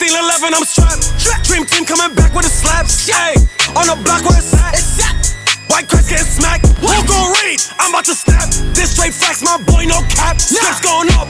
1611, I'm strapped. Dream team coming back with a slap. Hey, on the block where it's at. White cracks getting smacked. Who gon' read? I'm about to snap. This straight facts, my boy, no cap. Steps going up.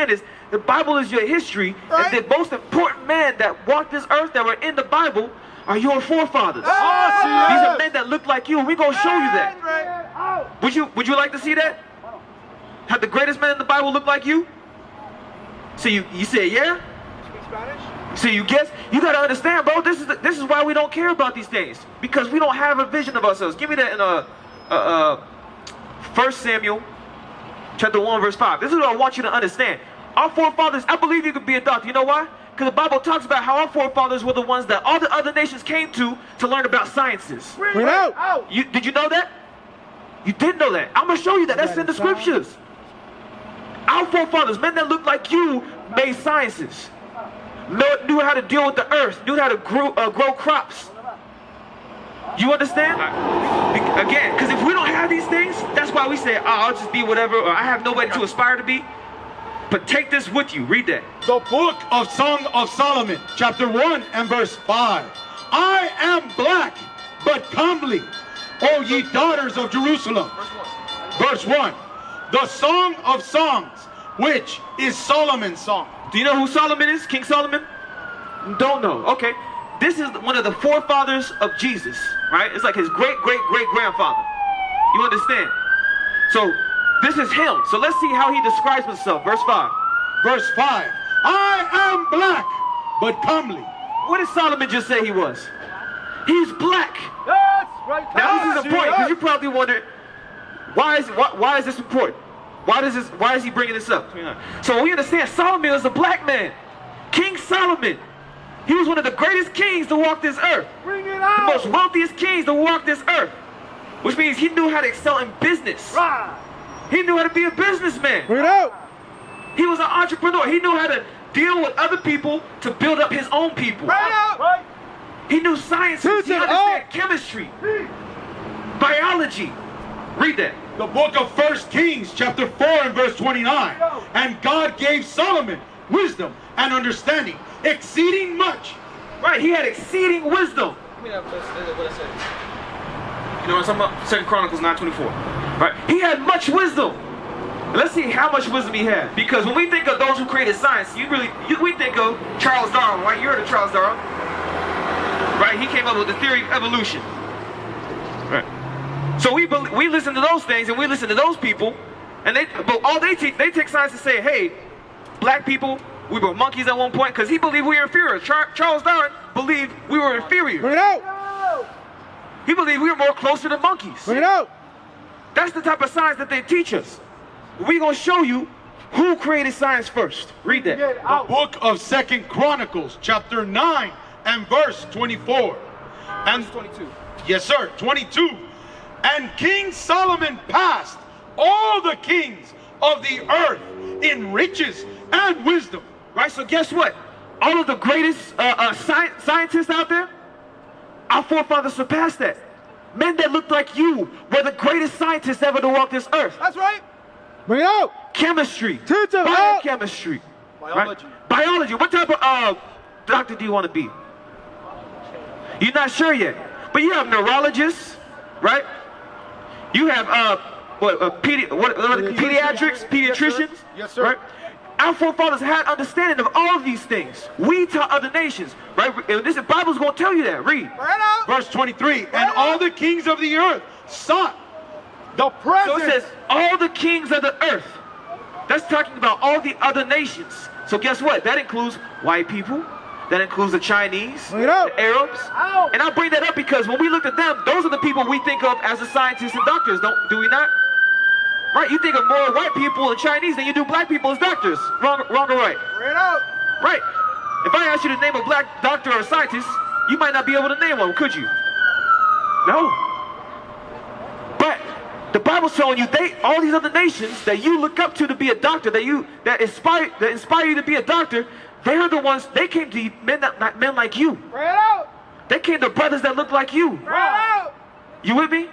Is the Bible is your history, right? And the most important men that walked this earth that were in the Bible are your forefathers. These are men that look like you, and we're gonna show you that. Would you like to see that? Have the greatest men in the Bible look like you? So you say yeah? Speak Spanish? So you guess? You gotta understand, bro. This is why we don't care about these things, because we don't have a vision of ourselves. Give me that in 1 Samuel. Chapter 1, verse 5. This is what I want you to understand. Our forefathers, I believe you could be a doctor. You know why? Because the Bible talks about how our forefathers were the ones that all the other nations came to learn about sciences. Bring it out. Did you know that? You didn't know that. I'm going to show you that. That's in the scriptures. Our forefathers, men that looked like you, made sciences. Knew how to deal with the earth. Knew how to grow crops. You understand? Again, because if we don't have these things, that's why we say, oh, I'll just be whatever, or I have nobody to aspire to be. But take this with you. Read that. The book of Song of Solomon, chapter 1 and verse 5. I am black, but comely, O ye daughters of Jerusalem. Verse 1. The Song of Songs, which is Solomon's song. Do you know who Solomon is? King Solomon? Don't know. Okay. This is one of the forefathers of Jesus, right? It's like his great-great-great-grandfather. You understand? So, this is him. So let's see how he describes himself. Verse 5. Verse 5. I am black, but comely. What did Solomon just say he was? He's black. That's right. Now this is important, because you probably wonder, why is this important? Why is he bringing this up? So we understand Solomon is a black man. King Solomon. He was one of the greatest kings to walk this earth. Bring it out. The most wealthiest kings to walk this earth. Which means he knew how to excel in business. Right. He knew how to be a businessman. Bring it out. He was an entrepreneur. He knew how to deal with other people to build up his own people. Bring it out. Right. He knew sciences. He understood chemistry, biology. Read that. The book of 1 Kings, chapter 4 and verse 29. And God gave Solomon wisdom and understanding, exceeding much. Right, he had exceeding wisdom. What I said. You know what I'm talking about? 2 Chronicles 9:24. Right, he had much wisdom. Let's see how much wisdom he had. Because when we think of those who created science, we think of Charles Darwin, right? You heard of Charles Darwin, right? He came up with the theory of evolution. Right. So we listen to those things and we listen to those people, and they take science and say, hey, black people, we were monkeys at one point, because he believed we were inferior. Charles Darwin believed we were inferior. Bring it out. He believed we were more closer to monkeys. Bring it out. That's the type of science that they teach us. We're going to show you who created science first. Read that. The book of 2 Chronicles, chapter 9 and verse 24. And verse 22. Yes, sir, 22. And King Solomon passed all the kings of the earth in riches and wisdom. Right, so guess what? All of the greatest scientists out there, our forefathers surpassed that. Men that looked like you were the greatest scientists ever to walk this earth. That's right. Bring it out. Chemistry. Biochemistry. Biology. Right? Biology. What type of doctor do you want to be? You're not sure yet. But you have neurologists, right? You have pediatricians. Yes, sir. Right? Our forefathers had understanding of all of these things. We taught other nations, right? And the Bible's going to tell you that. Read. Verse 23. And all the kings of the earth sought the presence. So it says, all the kings of the earth. That's talking about all the other nations. So guess what? That includes white people. That includes the Chinese, the Arabs. And I bring that up because when we look at them, those are the people we think of as the scientists and doctors, do we not? Right, you think of more white people and Chinese than you do black people as doctors. Wrong or right? Right. If I asked you to name a black doctor or a scientist, you might not be able to name one, could you? No. But the Bible's telling you all these other nations that you look up to be a doctor, that inspire you to be a doctor, they're the ones, they came to men like you. They came to brothers that look like you. You with me?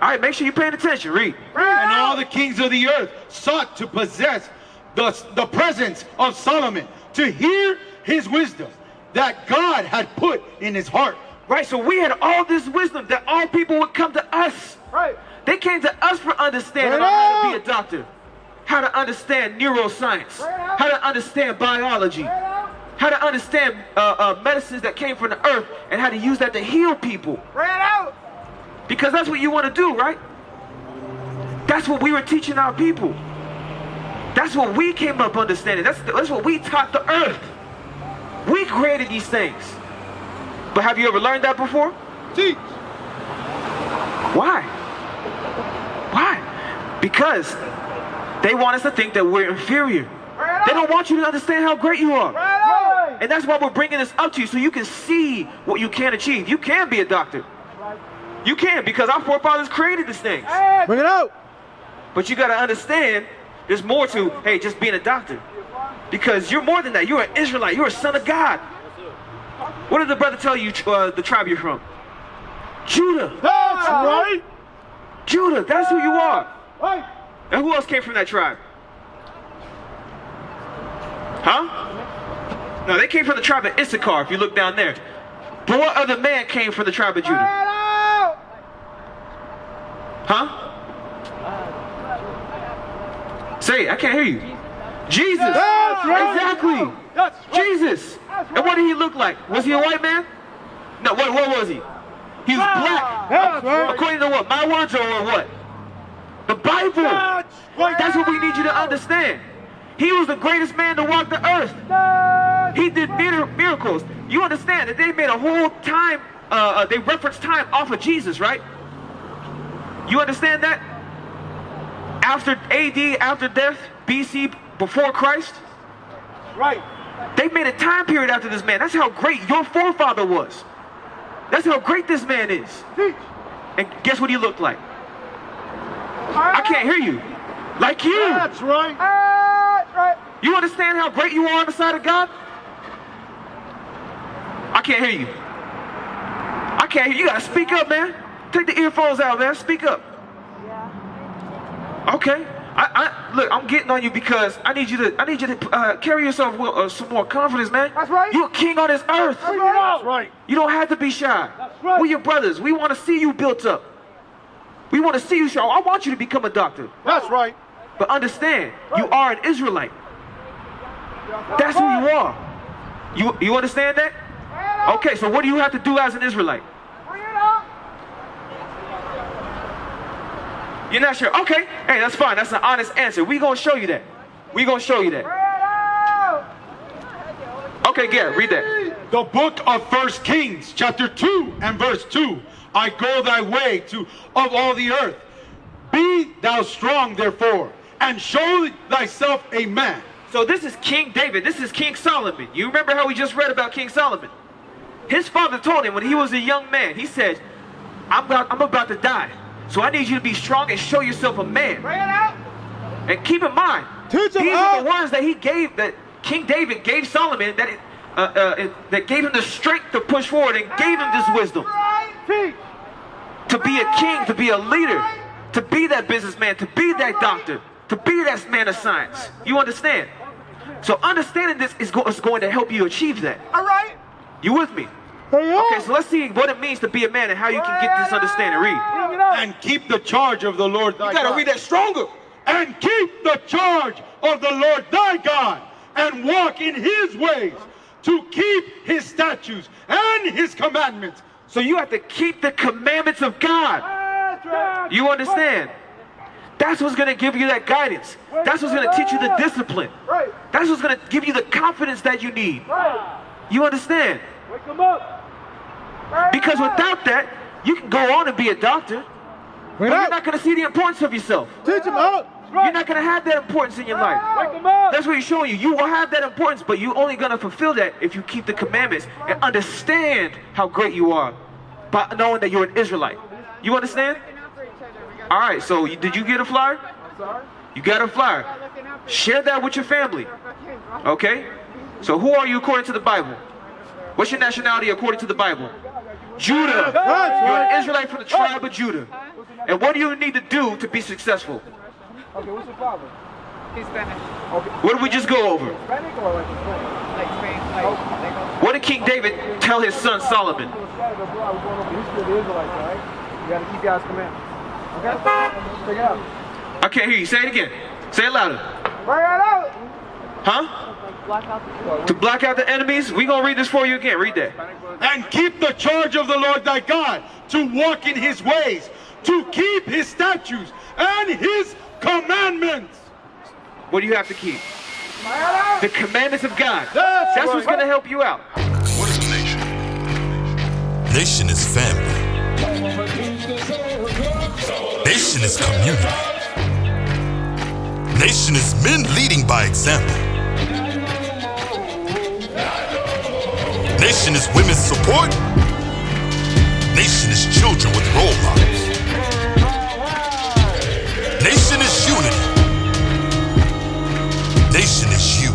All right, make sure you're paying attention. Read. And all the kings of the earth sought to possess the presence of Solomon, to hear his wisdom that God had put in his heart. Right, so we had all this wisdom that all people would come to us. Right. They came to us for understanding on how to be a doctor, how to understand neuroscience, how to understand biology, how to understand medicines that came from the earth, and how to use that to heal people. Because that's what you want to do, right? That's what we were teaching our people. That's what we came up understanding. That's what we taught the earth. We created these things. But have you ever learned that before? Teach. Why? Why? Because they want us to think that we're inferior. They don't want you to understand how great you are. And that's why we're bringing this up to you, so you can see what you can achieve. You can be a doctor. You can, because our forefathers created these things. Bring it out. But you got to understand, there's more to, hey, just being a doctor. Because you're more than that. You're an Israelite. You're a son of God. What did the brother tell you, the tribe you're from? Judah. That's right. Judah, that's who you are. Right. And who else came from that tribe? Huh? No, they came from the tribe of Issachar, if you look down there. But what other man came from the tribe of Judah? Huh? Say it, I can't hear you. Jesus. That's right. Exactly. That's right. Jesus. And what did he look like? Was he a white man? No, what was he? He was black. That's right. According to what? My words or what? The Bible. That's right. That's what we need you to understand. He was the greatest man to walk the earth. He did miracles. You understand that they made a whole time, they referenced time off of Jesus, right? You understand that? After AD, after death, BC, before Christ. Right. They made a time period after this man. That's how great your forefather was. That's how great this man is. Teach. And guess what he looked like? I can't hear you. Like you. That's right. That's right. You understand how great you are on the side of God? I can't hear you. I can't hear you. You gotta speak up, man. Take the earphones out, man. Speak up. Okay. Look, I'm getting on you because I need you to carry yourself with some more confidence, man. That's right. You're a king on this earth. That's right. You don't have to be shy. That's right. We're your brothers. We want to see you built up. We want to see you show. I want you to become a doctor. That's right. But understand, you are an Israelite. That's who you are. You understand that? Okay, so what do you have to do as an Israelite? You're not sure? Okay. Hey, that's fine. That's an honest answer. We're going to show you that. We're going to show you that. Okay, Garrett, read that. The book of 1 Kings, chapter 2 and verse 2. I go thy way of all the earth. Be thou strong, therefore, and show thyself a man. So this is King David. This is King Solomon. You remember how we just read about King Solomon? His father told him when he was a young man, he said, I'm about to die. So I need you to be strong and show yourself a man. Bring it out. And keep in mind, these are the words that he gave, that King David gave Solomon, that gave him the strength to push forward and gave him this wisdom. To be a king, to be a leader, to be that businessman, to be that doctor, to be that man of science. You understand? So understanding this is going to help you achieve that. All right. You with me? Okay, so let's see what it means to be a man and how you can get this understanding. Read. And keep the charge of the Lord thy God. You gotta read that stronger. And keep the charge of the Lord thy God, and walk in his ways, to keep his statutes and his commandments. So you have to keep the commandments of God. You understand? That's what's going to give you that guidance. That's what's going to teach you the discipline. That's what's going to give you the confidence that you need. You understand? Wake them up. Because without that, you can go on and be a doctor, but you're not going to see the importance of yourself. Teach them out. You're not going to have that importance in your life. Wake them up. That's what he's showing you. You will have that importance, but you're only going to fulfill that if you keep the commandments and understand how great you are by knowing that you're an Israelite. You understand? All right, so did you get a flyer? You got a flyer. Share that with your family. Okay? So who are you according to the Bible? What's your nationality according to the Bible? Judah. That's You're right. an Israelite from the tribe of Judah. And what do you need to do to be successful? Okay, what's your father? He's Spanish. What did we just go over? Hispanic or like Hispanic? Like Spain. Like, they go. What did King David tell his son Solomon? Hispanic, but bro, I was going over the history of the Israelites, all right? You gotta keep God's commandments. Okay? Check it out. I can't hear you. Say it again. Say it louder. Bring it out! Huh? Block out the To block out the enemies? We gonna read this for you again. Read that. And keep the charge of the Lord thy God, to walk in his ways, to keep his statutes and his commandments. What do you have to keep? The commandments of God. That's That's what's right. gonna help you out. What is a nation? Nation is family. Nation is community. Nation is men leading by example. Nation is women's support. Nation is children with role models. Nation is unity. Nation is you.